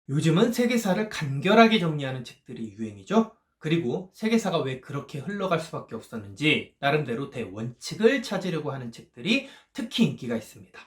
요즘은 세계사를 간결하게 정리하는 책들이 유행이죠. 그리고 세계사가 왜 그렇게 흘러갈 수밖에 없었는지 나름대로 대원칙을 찾으려고 하는 책들이 특히 인기가 있습니다.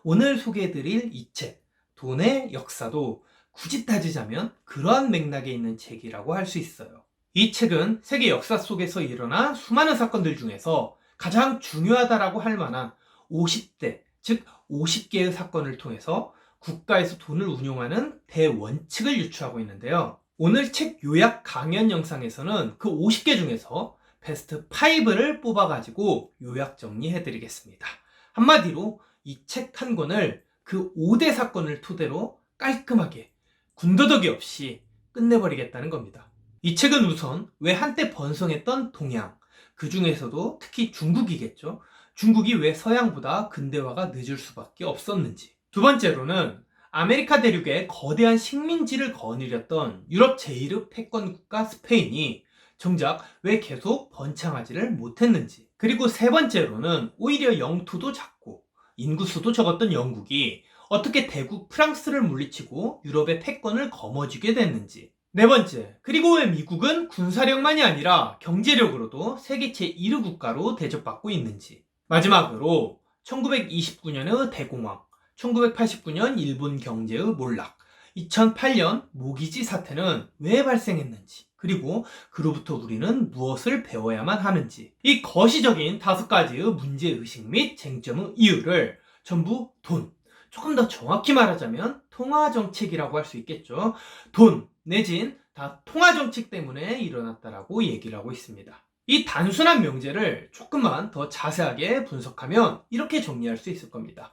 오늘 소개해드릴 이 책, 돈의 역사도 굳이 따지자면 그러한 맥락에 있는 책이라고 할 수 있어요. 이 책은 세계 역사 속에서 일어난 수많은 사건들 중에서 가장 중요하다라고 할 만한 50대, 즉 50개의 사건을 통해서 국가에서 돈을 운용하는 대원칙을 유추하고 있는데요. 오늘 책 요약 강연 영상에서는 그 50개 중에서 베스트 5를 뽑아가지고 요약 정리해드리겠습니다. 한마디로 이 책 한 권을 그 5대 사건을 토대로 깔끔하게 군더더기 없이 끝내버리겠다는 겁니다. 이 책은 우선 왜 한때 번성했던 동양, 그 중에서도 특히 중국이겠죠. 중국이 왜 서양보다 근대화가 늦을 수밖에 없었는지. 두 번째로는 아메리카 대륙에 거대한 식민지를 거느렸던 유럽 제1의 패권 국가 스페인이 정작 왜 계속 번창하지를 못했는지. 그리고 세 번째로는 오히려 영토도 작고 인구수도 적었던 영국이 어떻게 대국 프랑스를 물리치고 유럽의 패권을 거머쥐게 됐는지. 네 번째, 그리고 왜 미국은 군사력만이 아니라 경제력으로도 세계 제1의 국가로 대접받고 있는지. 마지막으로 1929년의 대공황, 1989년 일본 경제의 몰락, 2008년 모기지 사태는 왜 발생했는지, 그리고 그로부터 우리는 무엇을 배워야만 하는지, 이 거시적인 5가지의 문제의식 및 쟁점의 이유를 전부 돈, 조금 더 정확히 말하자면 통화정책이라고 할 수 있겠죠. 돈 내진 다 통화정책 때문에 일어났다라고 얘기를 하고 있습니다. 이 단순한 명제를 조금만 더 자세하게 분석하면 이렇게 정리할 수 있을 겁니다.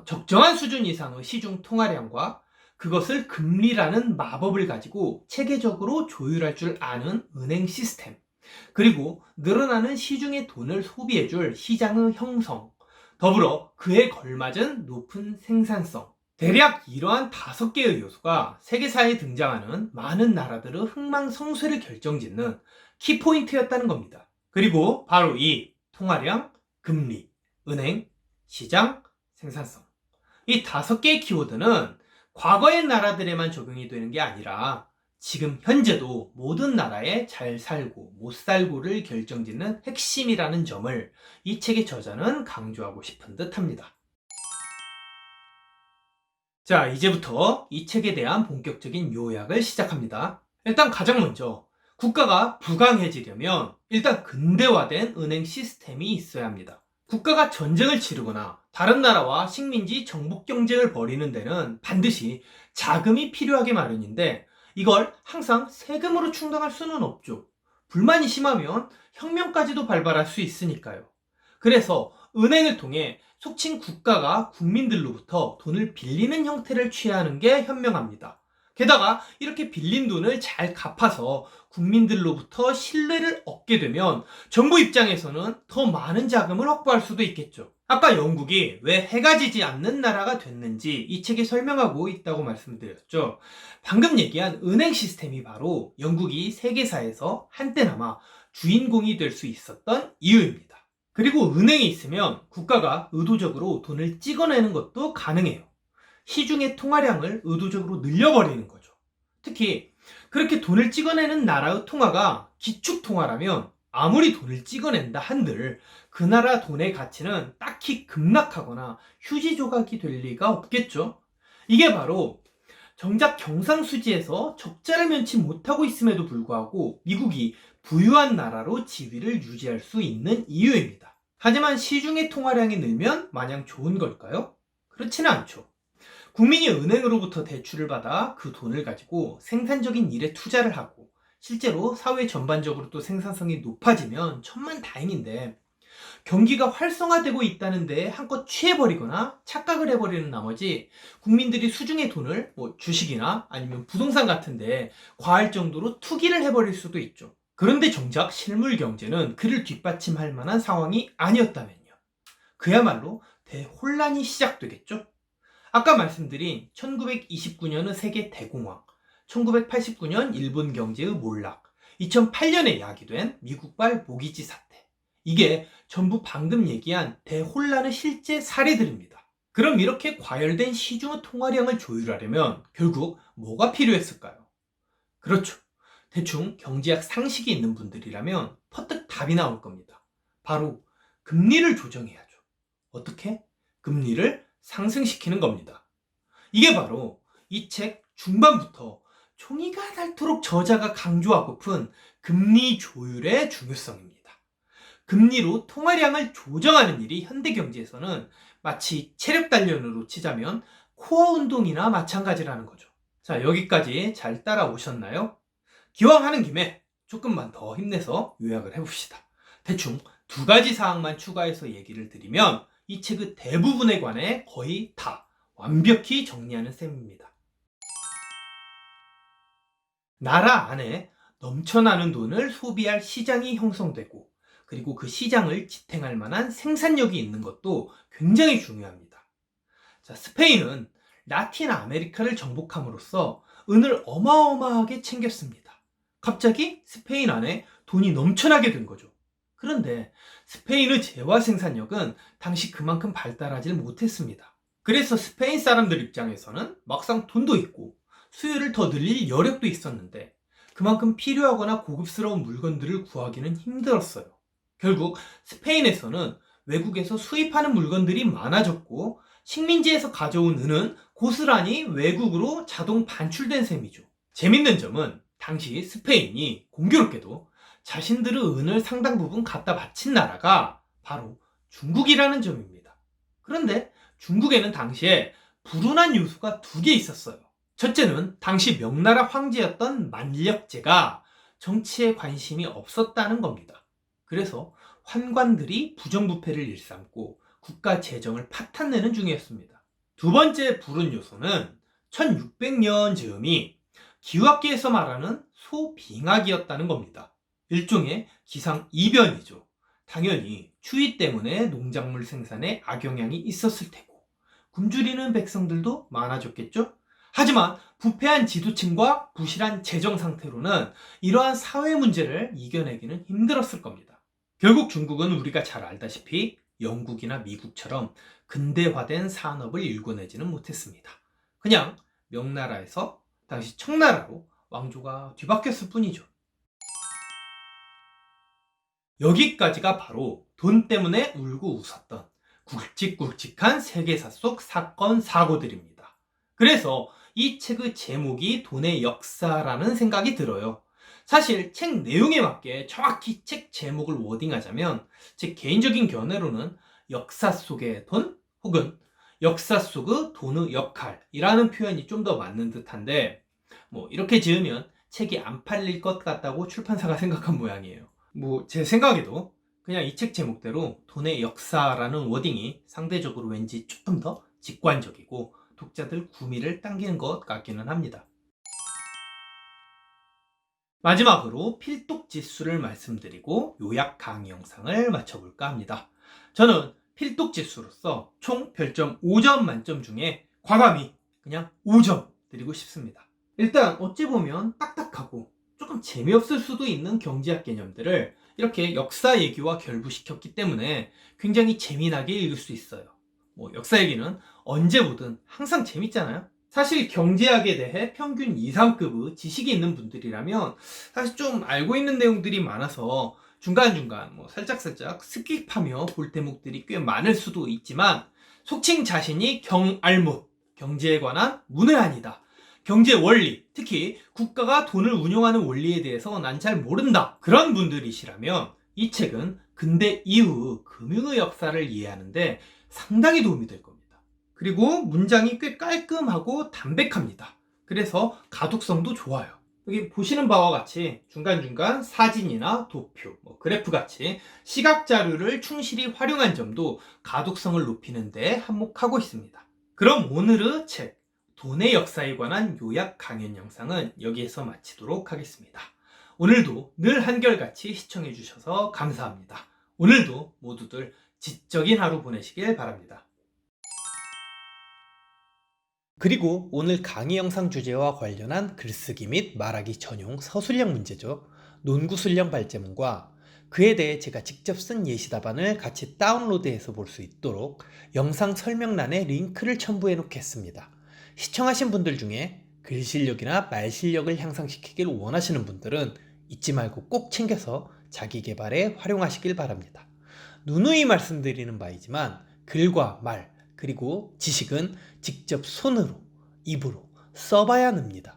적정한 수준 이상의 시중 통화량과 그것을 금리라는 마법을 가지고 체계적으로 조율할 줄 아는 은행 시스템, 그리고 늘어나는 시중의 돈을 소비해줄 시장의 형성, 더불어 그에 걸맞은 높은 생산성. 대략 이러한 5개의 요소가 세계사에 등장하는 많은 나라들의 흥망성쇠를 결정짓는 키포인트였다는 겁니다. 그리고 바로 이 통화량, 금리, 은행, 시장, 생산성. 이 5개의 키워드는 과거의 나라들에만 적용이 되는 게 아니라 지금 현재도 모든 나라에 잘 살고 못 살고를 결정짓는 핵심이라는 점을 이 책의 저자는 강조하고 싶은 듯 합니다. 자, 이제부터 이 책에 대한 본격적인 요약을 시작합니다. 일단 가장 먼저 국가가 부강해지려면 일단 근대화된 은행 시스템이 있어야 합니다. 국가가 전쟁을 치르거나 다른 나라와 식민지 정복 경쟁을 벌이는 데는 반드시 자금이 필요하게 마련인데 이걸 항상 세금으로 충당할 수는 없죠. 불만이 심하면 혁명까지도 발발할 수 있으니까요. 그래서 은행을 통해 속칭 국가가 국민들로부터 돈을 빌리는 형태를 취하는 게 현명합니다. 게다가 이렇게 빌린 돈을 잘 갚아서 국민들로부터 신뢰를 얻게 되면 정부 입장에서는 더 많은 자금을 확보할 수도 있겠죠. 아까 영국이 왜 해가 지지 않는 나라가 됐는지 이 책에 설명하고 있다고 말씀드렸죠. 방금 얘기한 은행 시스템이 바로 영국이 세계사에서 한때나마 주인공이 될 수 있었던 이유입니다. 그리고 은행이 있으면 국가가 의도적으로 돈을 찍어내는 것도 가능해요. 시중의 통화량을 의도적으로 늘려버리는 거죠. 특히 그렇게 돈을 찍어내는 나라의 통화가 기축통화라면 아무리 돈을 찍어낸다 한들 그 나라 돈의 가치는 딱히 급락하거나 휴지 조각이 될 리가 없겠죠. 이게 바로 정작 경상수지에서 적자를 면치 못하고 있음에도 불구하고 미국이 부유한 나라로 지위를 유지할 수 있는 이유입니다. 하지만 시중의 통화량이 늘면 마냥 좋은 걸까요? 그렇지는 않죠. 국민이 은행으로부터 대출을 받아 그 돈을 가지고 생산적인 일에 투자를 하고 실제로 사회 전반적으로 또 생산성이 높아지면 천만다행인데 경기가 활성화되고 있다는데 한껏 취해버리거나 착각을 해버리는 나머지 국민들이 수중의 돈을 주식이나 아니면 부동산 같은데 과할 정도로 투기를 해버릴 수도 있죠. 그런데 정작 실물 경제는 그를 뒷받침할 만한 상황이 아니었다면요. 그야말로 대혼란이 시작되겠죠. 아까 말씀드린 1929년의 세계 대공황, 1989년 일본 경제의 몰락, 2008년에 야기된 미국발 모기지 사태. 이게 전부 방금 얘기한 대혼란의 실제 사례들입니다. 그럼 이렇게 과열된 시중 통화량을 조율하려면 결국 뭐가 필요했을까요? 그렇죠. 대충 경제학 상식이 있는 분들이라면 퍼뜩 답이 나올 겁니다. 바로 금리를 조정해야죠. 어떻게? 금리를 상승시키는 겁니다. 이게 바로 이 책 중반부터 종이가 닳도록 저자가 강조하고픈 금리 조율의 중요성입니다. 금리로 통화량을 조정하는 일이 현대 경제에서는 마치 체력 단련으로 치자면 코어 운동이나 마찬가지라는 거죠. 자, 여기까지 잘 따라오셨나요? 기왕 하는 김에 조금만 더 힘내서 요약을 해봅시다. 대충 두 가지 사항만 추가해서 얘기를 드리면 이 책의 대부분에 관해 거의 다 완벽히 정리하는 셈입니다. 나라 안에 넘쳐나는 돈을 소비할 시장이 형성되고 그리고 그 시장을 지탱할 만한 생산력이 있는 것도 굉장히 중요합니다. 자, 스페인은 라틴 아메리카를 정복함으로써 은을 어마어마하게 챙겼습니다. 갑자기 스페인 안에 돈이 넘쳐나게 된 거죠. 그런데 스페인의 재화 생산력은 당시 그만큼 발달하지 못했습니다. 그래서 스페인 사람들 입장에서는 막상 돈도 있고 수요를 더 늘릴 여력도 있었는데 그만큼 필요하거나 고급스러운 물건들을 구하기는 힘들었어요. 결국 스페인에서는 외국에서 수입하는 물건들이 많아졌고 식민지에서 가져온 은은 고스란히 외국으로 자동 반출된 셈이죠. 재밌는 점은 당시 스페인이 공교롭게도 자신들의 은을 상당 부분 갖다 바친 나라가 바로 중국이라는 점입니다. 그런데 중국에는 당시에 불운한 요소가 두 개 있었어요. 첫째는 당시 명나라 황제였던 만력제가 정치에 관심이 없었다는 겁니다. 그래서 환관들이 부정부패를 일삼고 국가 재정을 파탄내는 중이었습니다. 두 번째 불운 요소는 1600년 즈음이 기후학계에서 말하는 소빙하기였다는 겁니다. 일종의 기상이변이죠. 당연히 추위 때문에 농작물 생산에 악영향이 있었을 테고 굶주리는 백성들도 많아졌겠죠? 하지만 부패한 지도층과 부실한 재정 상태로는 이러한 사회 문제를 이겨내기는 힘들었을 겁니다. 결국 중국은 우리가 잘 알다시피 영국이나 미국처럼 근대화된 산업을 일궈내지는 못했습니다. 그냥 명나라에서 당시 청나라로 왕조가 뒤바뀌었을 뿐이죠. 여기까지가 바로 돈 때문에 울고 웃었던 굵직굵직한 세계사 속 사건 사고들입니다. 그래서 이 책의 제목이 돈의 역사라는 생각이 들어요. 사실 책 내용에 맞게 정확히 책 제목을 워딩하자면 제 개인적인 견해로는 역사 속의 돈 혹은 역사 속의 돈의 역할이라는 표현이 좀 더 맞는 듯한데 이렇게 지으면 책이 안 팔릴 것 같다고 출판사가 생각한 모양이에요. 제 생각에도 그냥 이 책 제목대로 돈의 역사라는 워딩이 상대적으로 왠지 조금 더 직관적이고 독자들 구미를 당기는 것 같기는 합니다. 마지막으로 필독 지수를 말씀드리고 요약 강의 영상을 마쳐볼까 합니다. 저는 필독 지수로서 총 별점 5점 만점 중에 과감히 그냥 5점 드리고 싶습니다. 일단 어찌 보면 딱딱하고 조금 재미없을 수도 있는 경제학 개념들을 이렇게 역사 얘기와 결부시켰기 때문에 굉장히 재미나게 읽을 수 있어요. 역사 얘기는 언제 보든 항상 재밌잖아요. 사실 경제학에 대해 평균 2, 3급의 지식이 있는 분들이라면 사실 좀 알고 있는 내용들이 많아서 중간중간 살짝살짝 스킵하며 볼 대목들이 꽤 많을 수도 있지만 속칭 자신이 경알못, 경제에 관한 문외한이다. 경제 원리, 특히 국가가 돈을 운용하는 원리에 대해서 난 잘 모른다. 그런 분들이시라면 이 책은 근대 이후 금융의 역사를 이해하는데 상당히 도움이 될 겁니다. 그리고 문장이 꽤 깔끔하고 담백합니다. 그래서 가독성도 좋아요. 여기 보시는 바와 같이 중간중간 사진이나 도표, 그래프 같이 시각 자료를 충실히 활용한 점도 가독성을 높이는 데 한몫하고 있습니다. 그럼 오늘의 책 돈의 역사에 관한 요약 강연 영상은 여기에서 마치도록 하겠습니다. 오늘도 늘 한결같이 시청해 주셔서 감사합니다. 오늘도 모두들 지적인 하루 보내시길 바랍니다. 그리고 오늘 강의 영상 주제와 관련한 글쓰기 및 말하기 전용 서술형 문제죠. 논구술형 발제문과 그에 대해 제가 직접 쓴 예시 답안을 같이 다운로드해서 볼 수 있도록 영상 설명란에 링크를 첨부해 놓겠습니다. 시청하신 분들 중에 글 실력이나 말 실력을 향상시키길 원하시는 분들은 잊지 말고 꼭 챙겨서 자기 개발에 활용하시길 바랍니다. 누누이 말씀드리는 바이지만 글과 말 그리고 지식은 직접 손으로, 입으로 써봐야 합니다.